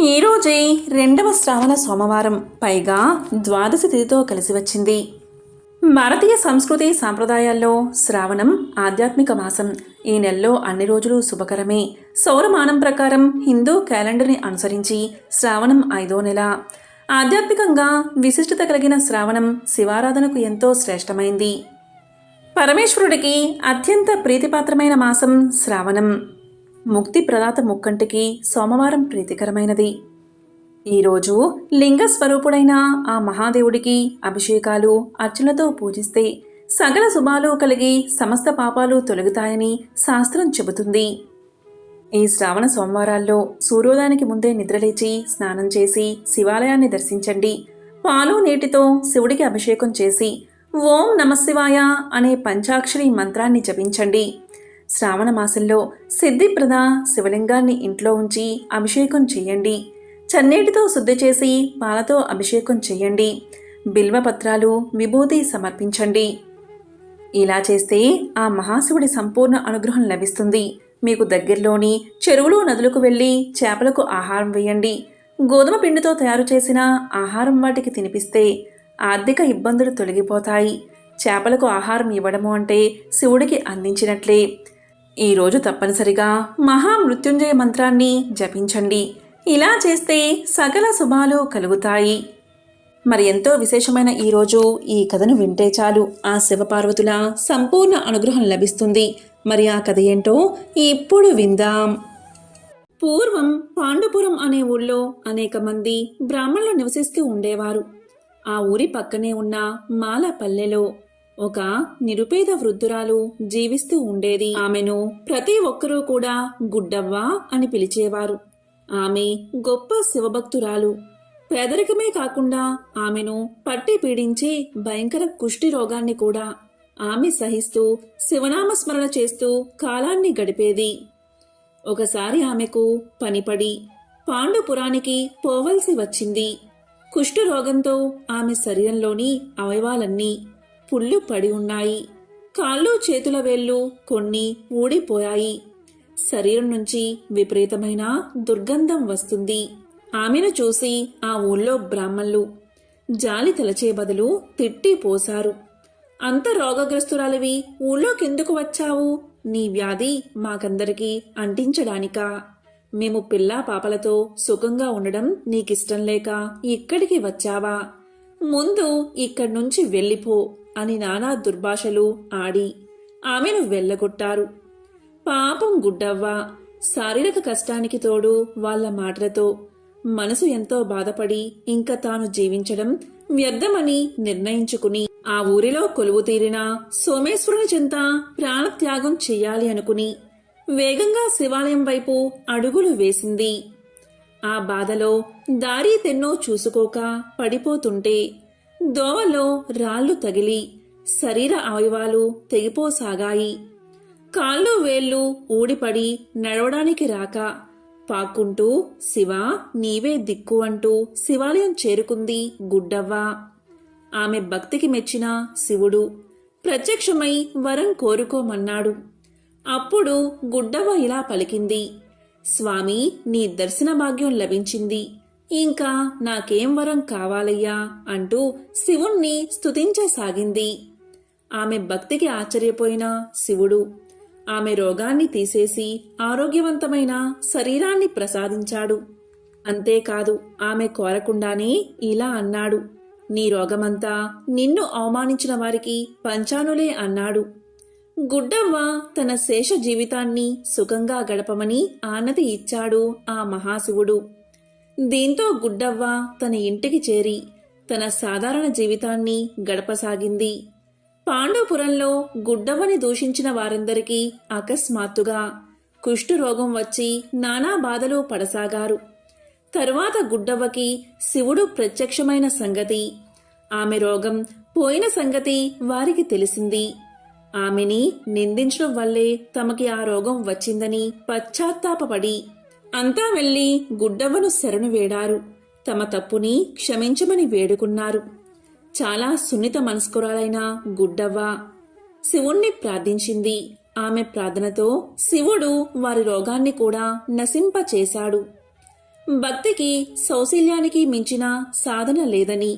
ఈరోజే రెండవ శ్రావణ సోమవారం, పైగా ద్వాదశి తిథితో కలిసి వచ్చింది. భారతీయ సంస్కృతి సాంప్రదాయాల్లో శ్రావణం ఆధ్యాత్మిక మాసం. ఈ నెలలో అన్ని రోజులు శుభకరమే. సౌరమానం ప్రకారం హిందూ క్యాలెండర్ని అనుసరించి శ్రావణం 5వ నెల. ఆధ్యాత్మికంగా విశిష్టత కలిగిన శ్రావణం శివారాధనకు ఎంతో శ్రేష్టమైంది. పరమేశ్వరుడికి అత్యంత ప్రీతిపాత్రమైన మాసం శ్రావణం. ముక్తి ప్రదాత ముక్కంటికి సోమవారం ప్రీతికరమైనది. ఈరోజు లింగ స్వరూపుడైన ఆ మహాదేవుడికి అభిషేకాలు, అర్చనతో పూజిస్తే సకల శుభాలు కలిగి సమస్త పాపాలు తొలగుతాయని శాస్త్రం చెబుతుంది. ఈ శ్రావణ సోమవారాల్లో సూర్యోదయానికి ముందే నిద్రలేచి స్నానం చేసి శివాలయాన్ని దర్శించండి. పాలు నీటితో శివుడికి అభిషేకం చేసి ఓం నమశివాయ అనే పంచాక్షరి మంత్రాన్ని జపించండి. శ్రావణ మాసంలో సిద్ధిప్రద శివలింగాన్ని ఇంట్లో ఉంచి అభిషేకం చేయండి. చన్నీటితో శుద్ధి చేసి పాలతో అభిషేకం చేయండి. బిల్వపత్రాలు, విభూతి సమర్పించండి. ఇలా చేస్తే ఆ మహాశివుడి సంపూర్ణ అనుగ్రహం లభిస్తుంది. మీకు దగ్గరలోని చెరువులు, నదులకు వెళ్ళి చేపలకు ఆహారం వేయండి. గోధుమ పిండితో తయారు చేసిన ఆహారం వాటికి తినిపిస్తే ఆర్థిక ఇబ్బందులు తొలగిపోతాయి. చేపలకు ఆహారం ఇవ్వడము అంటే శివుడికి అందించినట్లే. ఈరోజు తప్పనిసరిగా మహామృత్యుంజయ మంత్రాన్ని జపించండి. ఇలా చేస్తే సకల శుభాలు కలుగుతాయి. మరి ఎంతో విశేషమైన ఈరోజు ఈ కథను వింటే చాలు ఆ శివపార్వతుల సంపూర్ణ అనుగ్రహం లభిస్తుంది. మరి ఆ కథ ఏంటో ఇప్పుడు విందాం. పూర్వం పాండుపురం అనే ఊళ్ళో అనేక మంది బ్రాహ్మణులు నివసిస్తూ ఉండేవారు. ఆ ఊరి పక్కనే ఉన్న మాలపల్లెలో ఒక నిరుపేద వృద్ధురాలు జీవిస్తూ ఉండేది. ఆమెను ప్రతి ఒక్కరూ కూడా గుడ్డవ్వ అని పిలిచేవారు. ఆమె గొప్ప శివభక్తురాలు. పేదరికమే కాకుండా ఆమెను పట్టి పీడించే భయంకర కుష్టి రోగాన్ని కూడా ఆమె సహిస్తూ శివనామస్మరణ చేస్తూ కాలాన్ని గడిపేది. ఒకసారి ఆమెకు పనిపడి పాండుపురానికి పోవలసి వచ్చింది. కుష్ఠరోగంతో ఆమె శరీరంలోని అవయవాలన్నీ పుళ్ళు పడి ఉన్నాయి. కాళ్ళు, చేతుల వేళ్ళు కొన్ని ఊడిపోయాయి. శరీరం నుంచి విపరీతమైన దుర్గంధం వస్తుంది. ఆమెను చూసి ఆ ఊళ్ళో బ్రాహ్మణులు జాలి తలచే బదులు తిట్టి పోశారు. అంత రోగగ్రస్తురాలివి ఊళ్ళోకెందుకు వచ్చావు? నీ వ్యాధి మాకందరికీ అంటించడానికా? మేము పిల్లా పాపలతో సుఖంగా ఉండడం నీకిష్టం లేక ఇక్కడికి వచ్చావా? ముందు ఇక్కడ్నుంచి వెళ్ళిపో అని నానా దుర్భాషలు ఆడి ఆమెను వెళ్ళగొట్టారు. పాపం గుడ్డవ్వ శారీరక కష్టానికి తోడు వాళ్ల మాటలతో మనసు ఎంతో బాధపడి ఇంక తాను జీవించడం వ్యర్థమని నిర్ణయించుకుని ఆ ఊరిలో కొలువు తీరిన సోమేశ్వరుని చెంత ప్రాణత్యాగం చెయ్యాలి అనుకుని వేగంగా శివాలయం వైపు అడుగులు వేసింది. ఆ బాధలో దారి తెన్నో చూసుకోక పడిపోతుంటే దోవలో రాళ్లు తగిలి శరీర అవయవాలు తెగిపోసాగాయి. కాళ్ళు, వేళ్ళు ఊడిపడి నడవడానికి రాక పాక్కుంటూ శివా నీవే దిక్కు అంటూ శివాలయం చేరుకుంది గుడ్డవ్వ. ఆమె భక్తికి మెచ్చిన శివుడు ప్రత్యక్షమై వరం కోరుకోమన్నాడు. అప్పుడు గుడ్డవ్వ ఇలా పలికింది, స్వామి, నీ దర్శన భాగ్యం లభించింది. ఇంకా నాకేం వరం కావాలయ్యా అంటూ శివుణ్ణి స్తుతించసాగింది. ఆమె భక్తికి ఆశ్చర్యపోయిన శివుడు ఆమె రోగాన్ని తీసేసి ఆరోగ్యవంతమైన శరీరాన్ని ప్రసాదించాడు. అంతేకాదు ఆమె కోరకుండానే ఇలా అన్నాడు, నీ రోగమంతా నిన్ను అవమానించిన వారికి పంచానులే అన్నాడు. గుడ్డవ్వ తన శేష జీవితాన్ని సుఖంగా గడపమని ఆనతి ఇచ్చాడు ఆ మహాశివుడు. దీంతో గుడ్డవ్వ తన ఇంటికి చేరి తన సాధారణ జీవితాన్ని గడపసాగింది. పాండవపురంలో గుడ్డవ్వని దూషించిన వారందరికీ అకస్మాత్తుగా కుష్ఠరోగం వచ్చి నానా బాధలు పడసాగారు. తరువాత గుడ్డవ్వకి శివుడు ప్రత్యక్షమైన సంగతి, ఆమె రోగం పోయిన సంగతి వారికి తెలిసింది. ఆమెని నిందించడం వల్లే తమకి ఆ రోగం వచ్చిందని పశ్చాత్తాపపడి అంతా వెళ్లి గుడ్డవ్వను శరణు వేడారు. తమ తప్పుని క్షమించమని వేడుకున్నారు. చాలా సున్నిత మనస్కురాలైన గుడ్డవ్వ శివుణ్ణి ప్రార్థించింది. ఆమె ప్రార్థనతో శివుడు వారి రోగాన్ని కూడా నశింపచేశాడు. భక్తికి సౌశల్యానికి మించిన సాధన లేదని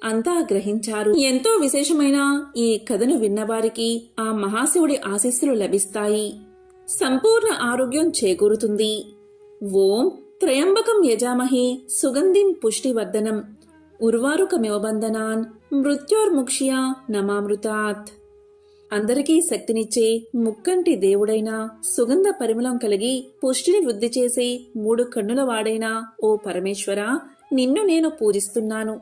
అంతా గ్రహించారు. ఎంతో విశేషమైన ఈ కథను విన్నవారికి ఆ మహాశివుడి ఆశీస్సులు లభిస్తాయి. సంపూర్ణ ఆరోగ్యం చేకూరుతుంది. ఓం త్రయంబకం యజామహే సుగంధిం పుష్టివర్ధనం ఉర్వారుకమివ బంధనాన్ మృత్యోర్ముక్ష్య నమామృతాత్. అందరికీ శక్తినిచ్చే ముక్కంటి దేవుడైన సుగంధ పరిమళం కలిగి పుష్టిని వృద్ధి చేసే 3 కన్నుల వాడైన ఓ పరమేశ్వర, నిన్ను నేను పూజిస్తున్నాను.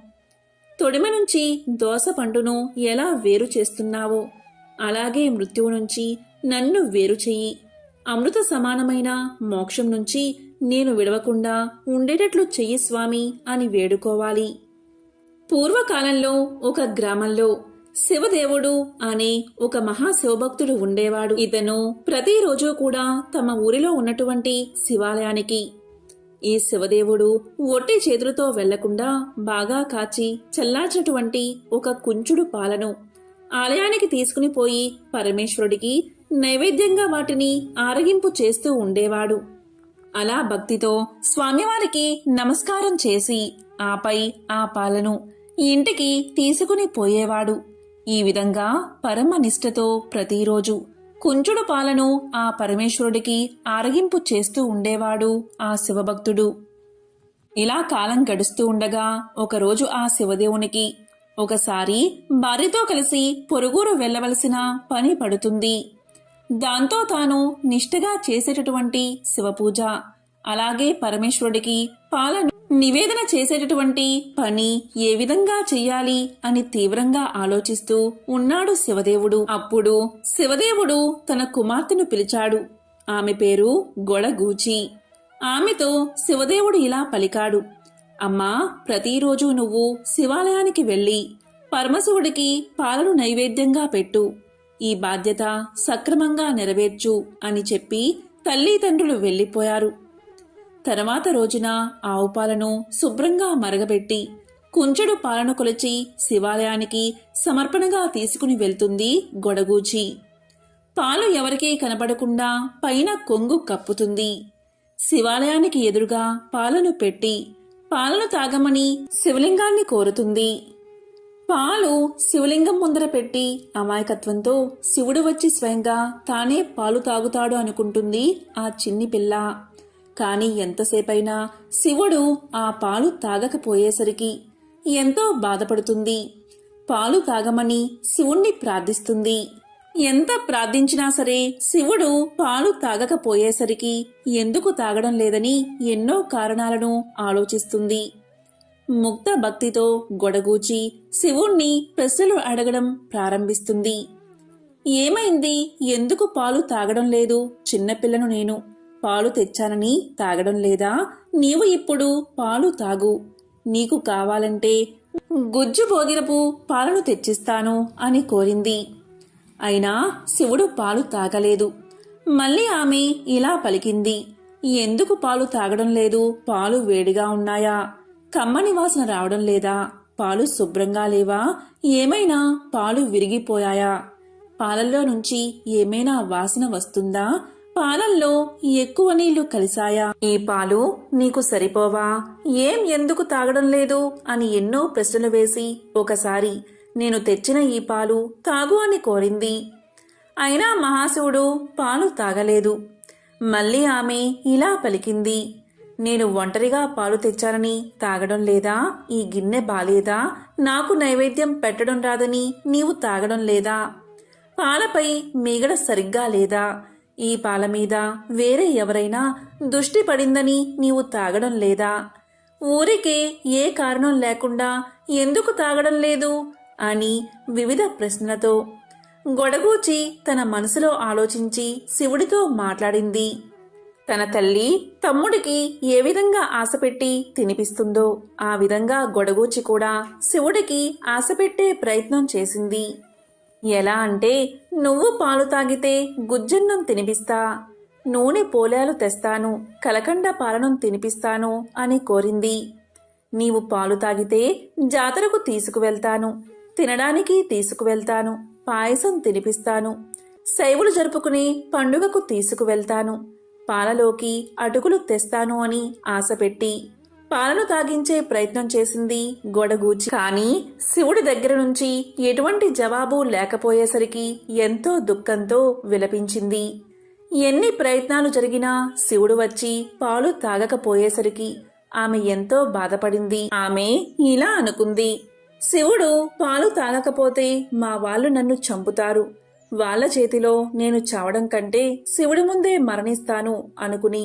తొడిమ నుంచి దోస పండును ఎలా వేరు చేస్తున్నావో అలాగే మృత్యువు నుంచి నన్ను వేరు చెయ్యి. అమృత సమానమైన మోక్షం నుంచి నేను విడవకుండా ఉండేటట్లు చెయ్యి స్వామి అని వేడుకోవాలి. పూర్వకాలంలో ఒక గ్రామంలో శివదేవుడు అనే ఒక మహాశివభక్తుడు ఉండేవాడు. ఇతను ప్రతిరోజు కూడా తమ ఊరిలో ఉన్నటువంటి శివాలయానికి ఈ శివదేవుడు ఒట్టి చేతులతో వెళ్లకుండా బాగా కాచి చల్లార్చినటువంటి ఒక కుంచుడు పాలను ఆలయానికి తీసుకుని పోయి పరమేశ్వరుడికి నైవేద్యంగా వాటిని ఆరగింపు చేస్తూ ఉండేవాడు. అలా భక్తితో స్వామివారికి నమస్కారం చేసి ఆపై ఆ పాలను ఇంటికి తీసుకుని పోయేవాడు. ఈ విధంగా పరమ నిష్ఠతో ప్రతిరోజు కుంచుడు పాలను ఆ పరమేశ్వరుడికి ఆరగింపు చేస్తూ ఉండేవాడు ఆ శివభక్తుడు. ఇలా కాలం గడుస్తూ ఉండగా ఒకరోజు ఆ శివదేవునికి ఒకసారి భార్యతో కలిసి పొరుగురు వెళ్లవలసిన పని పడుతుంది. దాంతో తాను నిష్ఠగా చేసేటటువంటి శివపూజ అలాగే పరమేశ్వరుడికి పాలను నివేదన చేసేటటువంటి పని ఏ విధంగా చెయ్యాలి అని తీవ్రంగా ఆలోచిస్తూ ఉన్నాడు శివదేవుడు. అప్పుడు శివదేవుడు తన కుమార్తెను పిలిచాడు. ఆమె పేరు గొడగూచి. ఆమెతో శివదేవుడు ఇలా పలికాడు, అమ్మా, ప్రతిరోజు నువ్వు శివాలయానికి వెళ్లి పరమశివుడికి పాలను నైవేద్యంగా పెట్టు. ఈ బాధ్యత సక్రమంగా నెరవేర్చు అని చెప్పి తల్లిదండ్రులు వెళ్లిపోయారు. తర్వాత రోజున ఆవు పాలను శుభ్రంగా మరగబెట్టి కుంచెడు పాలను కొలిచి శివాలయానికి సమర్పణగా తీసుకుని వెళ్తుంది గొడగూచి. పాలు ఎవరికీ కనబడకుండా పైన కొంగు కప్పుతుంది. శివాలయానికి ఎదురుగా పాలను పెట్టి పాలను తాగమని శివలింగాన్ని కోరుతుంది. పాలు శివలింగం ముందర పెట్టి అమాయకత్వంతో శివుడు వచ్చి స్వయంగా తానే పాలు తాగుతాడు అనుకుంటుంది ఆ చిన్ని పిల్ల. కాని ఎంతసేపైనా శివుడు ఆ పాలు తాగకపోయేసరికి ఎంతో బాధపడుతుంది. పాలు తాగమని శివుణ్ణి ప్రార్థిస్తుంది. ఎంత ప్రార్థించినా సరే శివుడు పాలు తాగకపోయేసరికి ఎందుకు తాగడం లేదని ఎన్నో కారణాలను ఆలోచిస్తుంది. ముక్త భక్తితో గొడగూచి శివుణ్ణి ప్రశ్నలు అడగడం ప్రారంభిస్తుంది. ఏమైంది? ఎందుకు పాలు తాగడం లేదు? చిన్నపిల్లను నేను. పాలు తెచ్చానని తాగడం లేదా? నీవు ఇప్పుడు పాలు తాగు. నీకు కావాలంటే గుజ్జు భోగిరపు పాలను తెచ్చిస్తాను అని కోరింది. అయినా శివుడు పాలు తాగలేదు. మళ్ళీ ఆమె ఇలా పలికింది, ఎందుకు పాలు తాగడం లేదు? పాలు వేడిగా ఉన్నాయా? కమ్మని వాసన రావడం లేదా? పాలు శుభ్రంగా లేవా? ఏమైనా పాలు విరిగిపోయాయా? పాలల్లో నుంచి ఏమైనా వాసన వస్తుందా? పాలల్లో ఎక్కువ నీళ్లు కలిశాయా? ఈ పాలు నీకు సరిపోవా? ఎందుకు తాగడం లేదు అని ఎన్నో ప్రశ్నలు వేసి ఒకసారి నేను తెచ్చిన ఈ పాలు తాగు అని కోరింది. అయినా మహాశివుడు పాలు తాగలేదు. మళ్ళీ ఆమె ఇలా పలికింది, నేను ఒంటరిగా పాలు తెచ్చానని తాగడం లేదా? ఈ గిన్నె బాలేదా? నాకు నైవేద్యం పెట్టడం రాదని నీవు తాగడం లేదా? పాలపై మీగడ సరిగ్గా లేదా? ఈ పాల మీద వేరే ఎవరైనా దృష్టి పడిందని నీవు తాగడం లేదా? ఊరికే ఏ కారణం లేకుండా ఎందుకు తాగడం లేదు అని వివిధ ప్రశ్నలతో గొడగూచి తన మనసులో ఆలోచించి శివుడితో మాట్లాడింది. తన తల్లి తమ్ముడికి ఏ విధంగా ఆశపెట్టి తినిపిస్తుందో ఆ విధంగా గొడగూచి కూడా శివుడికి ఆశపెట్టే ప్రయత్నం చేసింది. ఎలా అంటే, నువ్వు పాలు తాగితే గుజ్జన్నం తినిపిస్తా, నూనె పోలాలు తెస్తాను, కలకండ పాలనం తినిపిస్తాను అని కోరింది. నీవు పాలు తాగితే జాతరకు తీసుకువెళ్తాను, తినడానికి తీసుకువెళ్తాను, పాయసం తినిపిస్తాను, శైవులు జరుపుకునే పండుగకు తీసుకువెళ్తాను, పాలలోకి అటుకులు తెస్తాను అని ఆశపెట్టి పాలను తాగించే ప్రయత్నం చేసింది గొడగూచి. కానీ శివుడి దగ్గర నుంచి ఎటువంటి జవాబు లేకపోయేసరికి ఎంతో దుఃఖంతో విలపించింది. ఎన్ని ప్రయత్నాలు జరిగినా శివుడు వచ్చి పాలు తాగకపోయేసరికి ఆమె ఎంతో బాధపడింది. ఆమె ఇలా అనుకుంది, శివుడు పాలు తాగకపోతే మా వాళ్ళు నన్ను చంపుతారు. వాళ్ళ చేతిలో నేను చావడం కంటే శివుడి ముందే మరణిస్తాను అనుకుని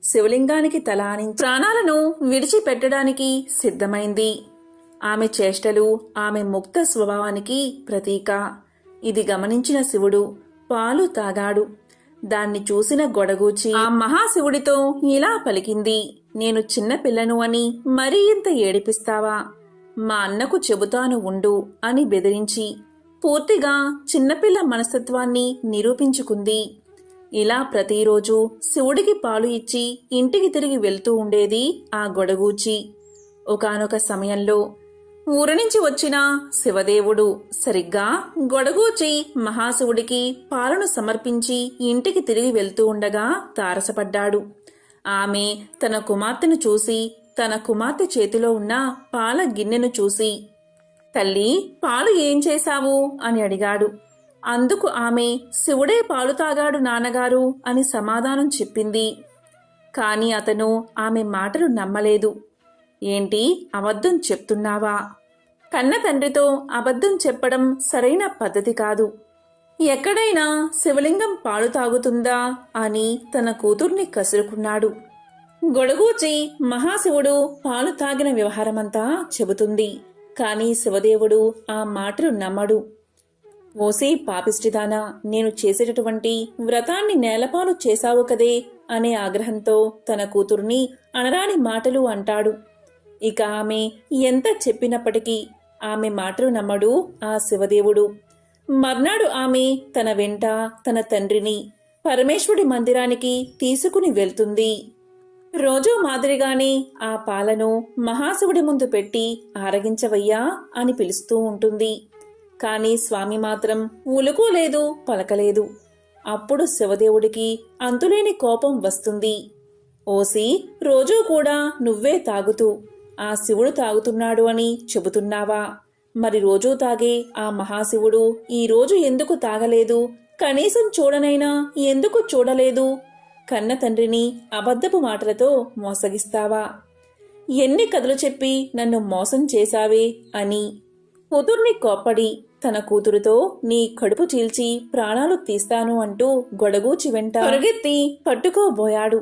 శివలింగానికి తల ఆనించి ప్రాణాలను విడిచిపెట్టడానికి సిద్ధమైంది. ఆమె చేష్టలు ఆమె ముక్త స్వభావానికి ప్రతీక. ఇది గమనించిన శివుడు పాలు తాగాడు. దాన్ని చూసిన గొడగూచి ఆ మహాశివుడితో ఇలా పలికింది, నేను చిన్నపిల్లను అని మరీ ఇంత ఏడిపిస్తావా? మా అన్నకు చెబుతాను ఉండు అని బెదిరించి పూర్తిగా చిన్నపిల్ల మనస్తత్వాన్ని నిరూపించుకుంది. ఇలా ప్రతిరోజు శివుడికి పాలు ఇచ్చి ఇంటికి తిరిగి వెళ్తూ ఉండేది ఆ గొడగూచి. ఒకానొక సమయంలో ఊరి నుంచి వచ్చిన శివదేవుడు సరిగ్గా గొడగూచి మహాశివుడికి పాలను సమర్పించి ఇంటికి తిరిగి వెళ్తూ ఉండగా తారసపడ్డాడు. ఆమె తన కుమార్తెను చూసి తన కుమార్తె చేతిలో ఉన్న పాల గిన్నెను చూసి, తల్లి, పాలు ఏం చేశావు అని అడిగాడు. అందుకు ఆమె, శివుడే పాలు తాగాడు నాన్నగారు అని సమాధానం చెప్పింది. కాని అతను ఆమె మాటలు నమ్మలేదు. ఏంటి, అబద్ధం చెప్తున్నావా? కన్న తండ్రితో అబద్ధం చెప్పడం సరైన పద్ధతి కాదు. ఎక్కడైనా శివలింగం పాలు తాగుతుందా అని తన కూతుర్ని కసురుకున్నాడు. గొడగూచి మహాశివుడు పాలు తాగిన వ్యవహారమంతా చెబుతుంది. కాని శివదేవుడు ఆ మాటలు నమ్మడు. ఓసే పాపిష్టిదానా, నేను చేసేటటువంటి వ్రతాన్ని నేలపాలు చేశావు కదే అనే ఆగ్రహంతో తన కూతుర్ని అనరాని మాటలు అంటాడు. ఇక ఆమె ఎంత చెప్పినప్పటికీ ఆమె మాటలు నమ్మడు ఆ శివదేవుడు. మర్నాడు ఆమె తన వెంట తన తండ్రిని పరమేశ్వరుడి మందిరానికి తీసుకుని వెళ్తుంది. రోజూ మాదిరిగానే ఆ పాలను మహాశివుడి ముందు పెట్టి ఆరగించవయ్యా అని పిలుస్తూ ఉంటుంది. కాని స్వామి మాత్రం ఉలుకు లేదు, పలకలేదు. అప్పుడు శివదేవుడికి అంతులేని కోపం వస్తుంది. ఓసి, రోజూ కూడా నువ్వే తాగుతూ ఆ శివుడు తాగుతున్నాడు అని చెబుతున్నావా? మరి రోజూ తాగే ఆ మహాశివుడు ఈ రోజు ఎందుకు తాగలేదు? కనీసం చూడనైనా ఎందుకు చూడలేదు? కన్న తండ్రిని అబద్ధపు మాటలతో మోసగిస్తావా? ఎన్ని కథలు చెప్పి నన్ను మోసం చేశావే అని కూతుర్ని కోప్పడి తన కూతురుతో నీ కడుపు చీల్చి ప్రాణాలు తీస్తాను అంటూ గొడగూచి వెంట పరిగెత్తి పట్టుకోబోయాడు.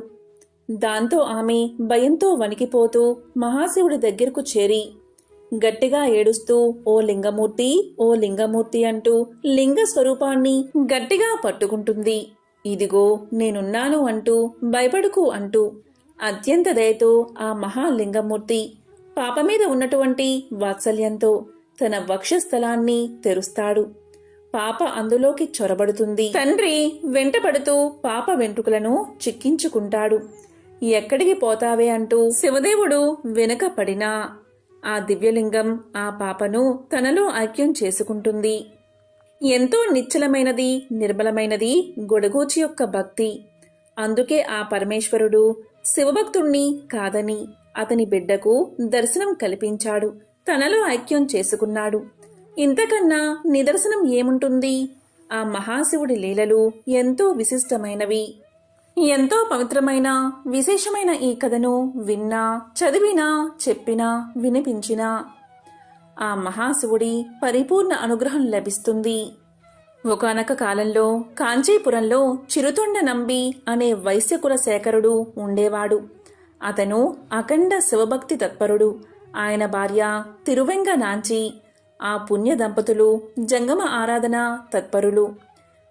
దాంతో ఆమె భయంతో వణికిపోతూ మహాశివుడి దగ్గరకు చేరి గట్టిగా ఏడుస్తూ ఓ లింగమూర్తి, ఓ లింగమూర్తి అంటూ లింగ స్వరూపాన్ని గట్టిగా పట్టుకుంటుంది. ఇదిగో నేనున్నాను అంటూ భయపడుకు అంటూ అత్యంత దయతో ఆ మహాలింగమూర్తి పాప మీద ఉన్నటువంటి వాత్సల్యంతో తన వక్షస్థలాన్ని తెరుస్తాడు. పాప అందులోకి చొరబడుతుంది. తండ్రి వెంటపడుతూ పాప వెంట్రుకలను చిక్కించుకుంటాడు. ఎక్కడికి పోతావే అంటూ శివదేవుడు వెనుక పడినా ఆ దివ్యలింగం ఆ పాపను తనలో ఐక్యం చేసుకుంటుంది. ఎంతో నిశ్చలమైనది, నిర్మలమైనది గొడగూచి యొక్క భక్తి. అందుకే ఆ పరమేశ్వరుడు శివభక్తుణ్ణి కాదని అతని బిడ్డకు దర్శనం కల్పించాడు, తనలో ఐక్యం చేసుకున్నాడు. ఇంతకన్నా నిదర్శనం ఏముంటుంది? ఆ మహాశివుడి లీలలు ఎంతో విశిష్టమైనవి. ఎంతో పవిత్రమైన విశేషమైన ఈ కథను విన్నా, చదివినా, చెప్పినా, వినిపించినా ఆ మహాశివుడి పరిపూర్ణ అనుగ్రహం లభిస్తుంది. ఒకానొక కాలంలో కాంచీపురంలో చిరుతొండ నంబి అనే వైశ్యకుల శేఖరుడు ఉండేవాడు. అతను అఖండ శివభక్తి తత్పరుడు. ఆయన భార్య తిరువెంగ నాంచి. ఆ పుణ్య దంపతులు జంగమ ఆరాధన తత్పరులు.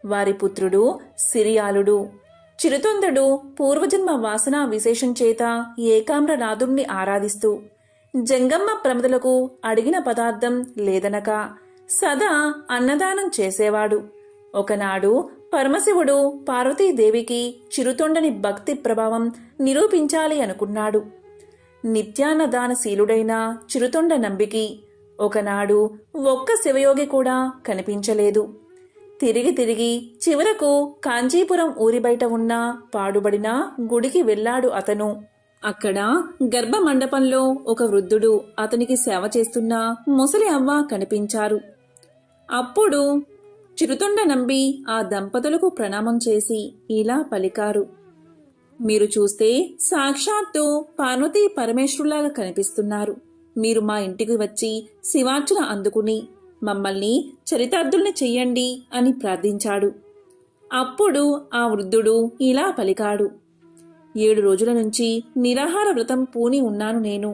వారి పుత్రుడు సిరియాలుడు. చిరుతొందడు పూర్వజన్మ వాసనా విశేషం చేత ఏకామ్రనాథుణ్ణి ఆరాధిస్తూ జంగమ్మ ప్రమదలకు అడిగిన పదార్థం లేదనక సదా అన్నదానం చేసేవాడు. ఒకనాడు పరమశివుడు పార్వతీదేవికి చిరుతొండని భక్తి ప్రభావం నిరూపించాలి అనుకున్నాడు. నిత్యాన్నదానశీలుడైన చిరుతొండ నంబికి ఒకనాడు ఒక్క శివయోగి కూడా కనిపించలేదు. తిరిగి తిరిగి చివరకు కాంచీపురం ఊరి బయట ఉన్న పాడుబడిన గుడికి వెళ్ళాడు అతను. అక్కడ గర్భ మండపంలో ఒక వృద్ధుడు అతనికి సేవ చేస్తున్న ముసలి అవ్వ కనిపించారు. అప్పుడు చిరుతొండ నంబి ఆ దంపతులకు ప్రణామం చేసి ఇలా పలికారు. మీరు చూస్తే సాక్షాత్తు పార్వతీ పరమేశ్వరులాగా కనిపిస్తున్నారు. మీరు మా ఇంటికి వచ్చి శివార్చన అందుకుని మమ్మల్ని చరితార్థుల్ని చెయ్యండి అని ప్రార్థించాడు. అప్పుడు ఆ వృద్ధుడు ఇలా పలికాడు. 7 రోజుల నుంచి నిరాహార వ్రతం పూని ఉన్నాను నేను.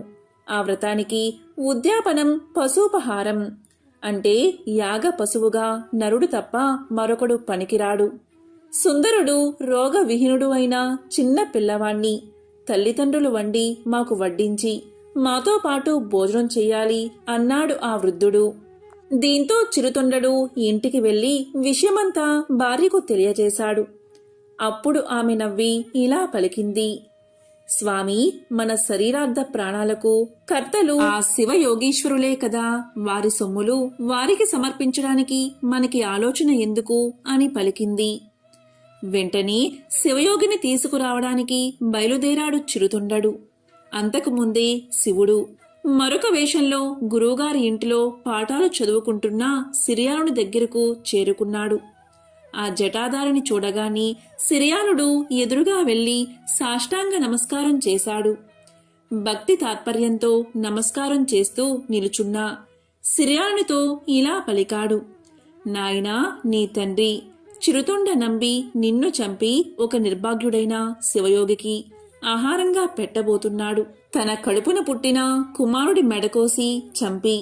ఆ వ్రతానికి ఉద్యాపనం పశుపహారం అంటే యాగ పశువుగా నరుడు తప్ప మరొకడు పనికిరాడు. సుందరుడు రోగవిహీనుడు అయిన చిన్న పిల్లవాణ్ణి తల్లిదండ్రులు వండి మాకు వడ్డించి మాతో పాటు భోజనం చెయ్యాలి అన్నాడు ఆ వృద్ధుడు. దీంతో చిరుతొండడు ఇంటికి వెళ్లి విషయమంతా భార్యకు తెలియజేశాడు. అప్పుడు ఆమె నవ్వి ఇలా పలికింది. స్వామి, మన శరీరార్థ ప్రాణాలకు కర్తలు ఆ శివయోగీశ్వరులే కదా. వారి సొమ్ములు వారికి సమర్పించడానికి మనకి ఆలోచన ఎందుకు అని పలికింది. వెంటనే శివయోగిని తీసుకురావడానికి బయలుదేరాడు చిరుతొండడు. అంతకుముందే శివుడు మరొక వేషంలో గురువుగారి ఇంటిలో పాఠాలు చదువుకుంటున్న సిరియానుడి దగ్గరకు చేరుకున్నాడు. ఆ జటాధారిని చూడగానే సిరియానుడు ఎదురుగా వెళ్లి సాష్టాంగ నమస్కారం చేశాడు. భక్తి తాత్పర్యంతో నమస్కారం చేస్తూ నిలుచున్న సిరియానునితో ఇలా పలికాడు. నాయనా, నీ తండ్రి చిరుతొండ నంబి నిన్ను చంపి ఒక నిర్భాగ్యుడైన శివయోగికి ఆహారంగా పెట్టబోతున్నాడు. తన కడుపున పుట్టిన కుమారుడి మెడకోసి చంపి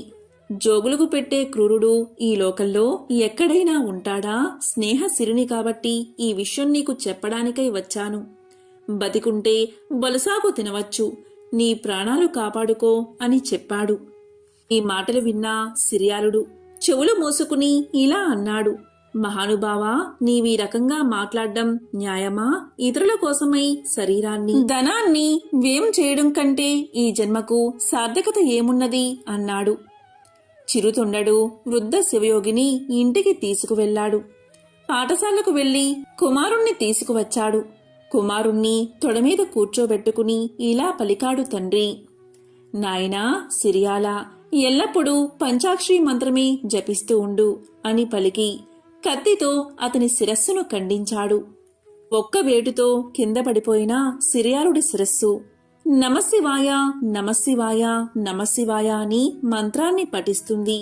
జోగులకు పెట్టే క్రూరుడు ఈ లోకంలో ఎక్కడైనా ఉంటాడా? స్నేహ సిరిని కాబట్టి ఈ విషయం నీకు చెప్పడానికై వచ్చాను. బతికుంటే బొలసాకు తినవచ్చు, నీ ప్రాణాలు కాపాడుకో అని చెప్పాడు. ఈ మాటలు విన్న సిరియాలుడు చెవులు మూసుకుని ఇలా అన్నాడు. మహానుభావా, నీవీ రకంగా మాట్లాడడం న్యాయమా? ఇతరుల కోసమై శరీరాన్ని ధనాన్ని వ్యయం చేయడం కంటే ఈ జన్మకు సార్థకత ఏమున్నది అన్నాడు. చిరుతొండడు వృద్ధ శివయోగిని ఇంటికి తీసుకువెళ్లాడు. పాఠశాలకు వెళ్లి కుమారుణ్ణి తీసుకువచ్చాడు. కుమారుణ్ణి తొడమీద కూర్చోబెట్టుకుని ఇలా పలికాడు తండ్రి. నాయనా సిరియాల, ఎల్లప్పుడూ పంచాక్షరి మంత్రమే జపిస్తూ ఉండు అని పలికి కత్తితో అతని శిరస్సును ఖండించాడు. ఒక్క వేటుతో కింద పడిపోయిన సిరియాలుడి శిరస్సు నమశివాయ నమశివాయ నమశివాయ అని మంత్రాన్ని పఠిస్తుంది.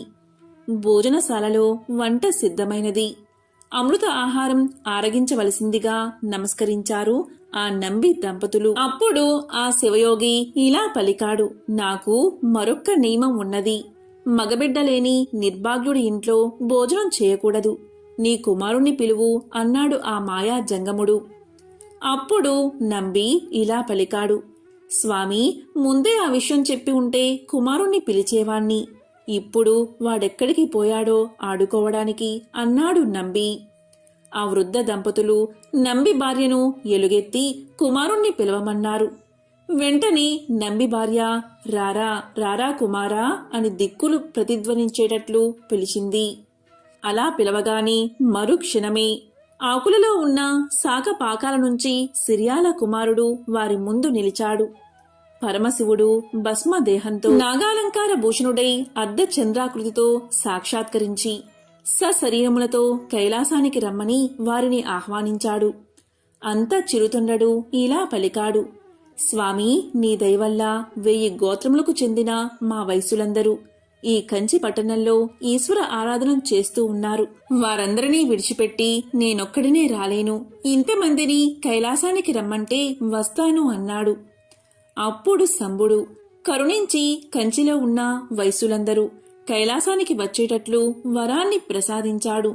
భోజనశాలలో వంట సిద్ధమైనది. అమృత ఆహారం ఆరగించవలసిందిగా నమస్కరించారు ఆ నంబి దంపతులు. అప్పుడు ఆ శివయోగి ఇలా పలికాడు. నాకు మరొక్క నియమం ఉన్నది. మగబిడ్డలేని నిర్భాగ్యుడి ఇంట్లో భోజనం చేయకూడదు. నీ కుమారుణ్ణి పిలువు అన్నాడు ఆ మాయా జంగముడు. అప్పుడు నంబి ఇలా పలికాడు. స్వామి, ముందే ఆ విషయం చెప్పి ఉంటే కుమారుణ్ణి పిలిచేవాణ్ణి. ఇప్పుడు వాడెక్కడికి పోయాడో ఆడుకోవడానికి అన్నాడు నంబి. ఆ వృద్ధ దంపతులు నంబి భార్యను ఎలుగెత్తి కుమారుణ్ణి పిలవమన్నారు. వెంటనే నంబి భార్య రారా రారా కుమారా అని దిక్కులు ప్రతిధ్వనించేటట్లు పిలిచింది. అలా పిలవగానే మరుక్షణమే ఆకులలో ఉన్న శాఖ పాకాల నుంచి సిరియాల కుమారుడు వారి ముందు నిలిచాడు. పరమశివుడు భస్మదేహంతో నాగాలంకార భూషణుడై అర్ధ చంద్రాకృతితో సాక్షాత్కరించి సశరీరములతో కైలాసానికి రమ్మని వారిని ఆహ్వానించాడు. అంతా చిరుతొండడు ఇలా పలికాడు. స్వామి, నీ దయవల్ల 1000 గోత్రములకు చెందిన మా వైశ్యులందరూ ఈ కంచి పట్టణంలో ఈశ్వర ఆరాధన చేస్తూ ఉన్నారు. వారందరినీ విడిచిపెట్టి నేనొక్కడినే రాలేను. ఇంతమందిని కైలాసానికి రమ్మంటే వస్తాను అన్నాడు. అప్పుడు శంభుడు కరుణించి కంచిలో ఉన్న వైశ్యులందరూ కైలాసానికి వచ్చేటట్లు వరాన్ని ప్రసాదించాడు.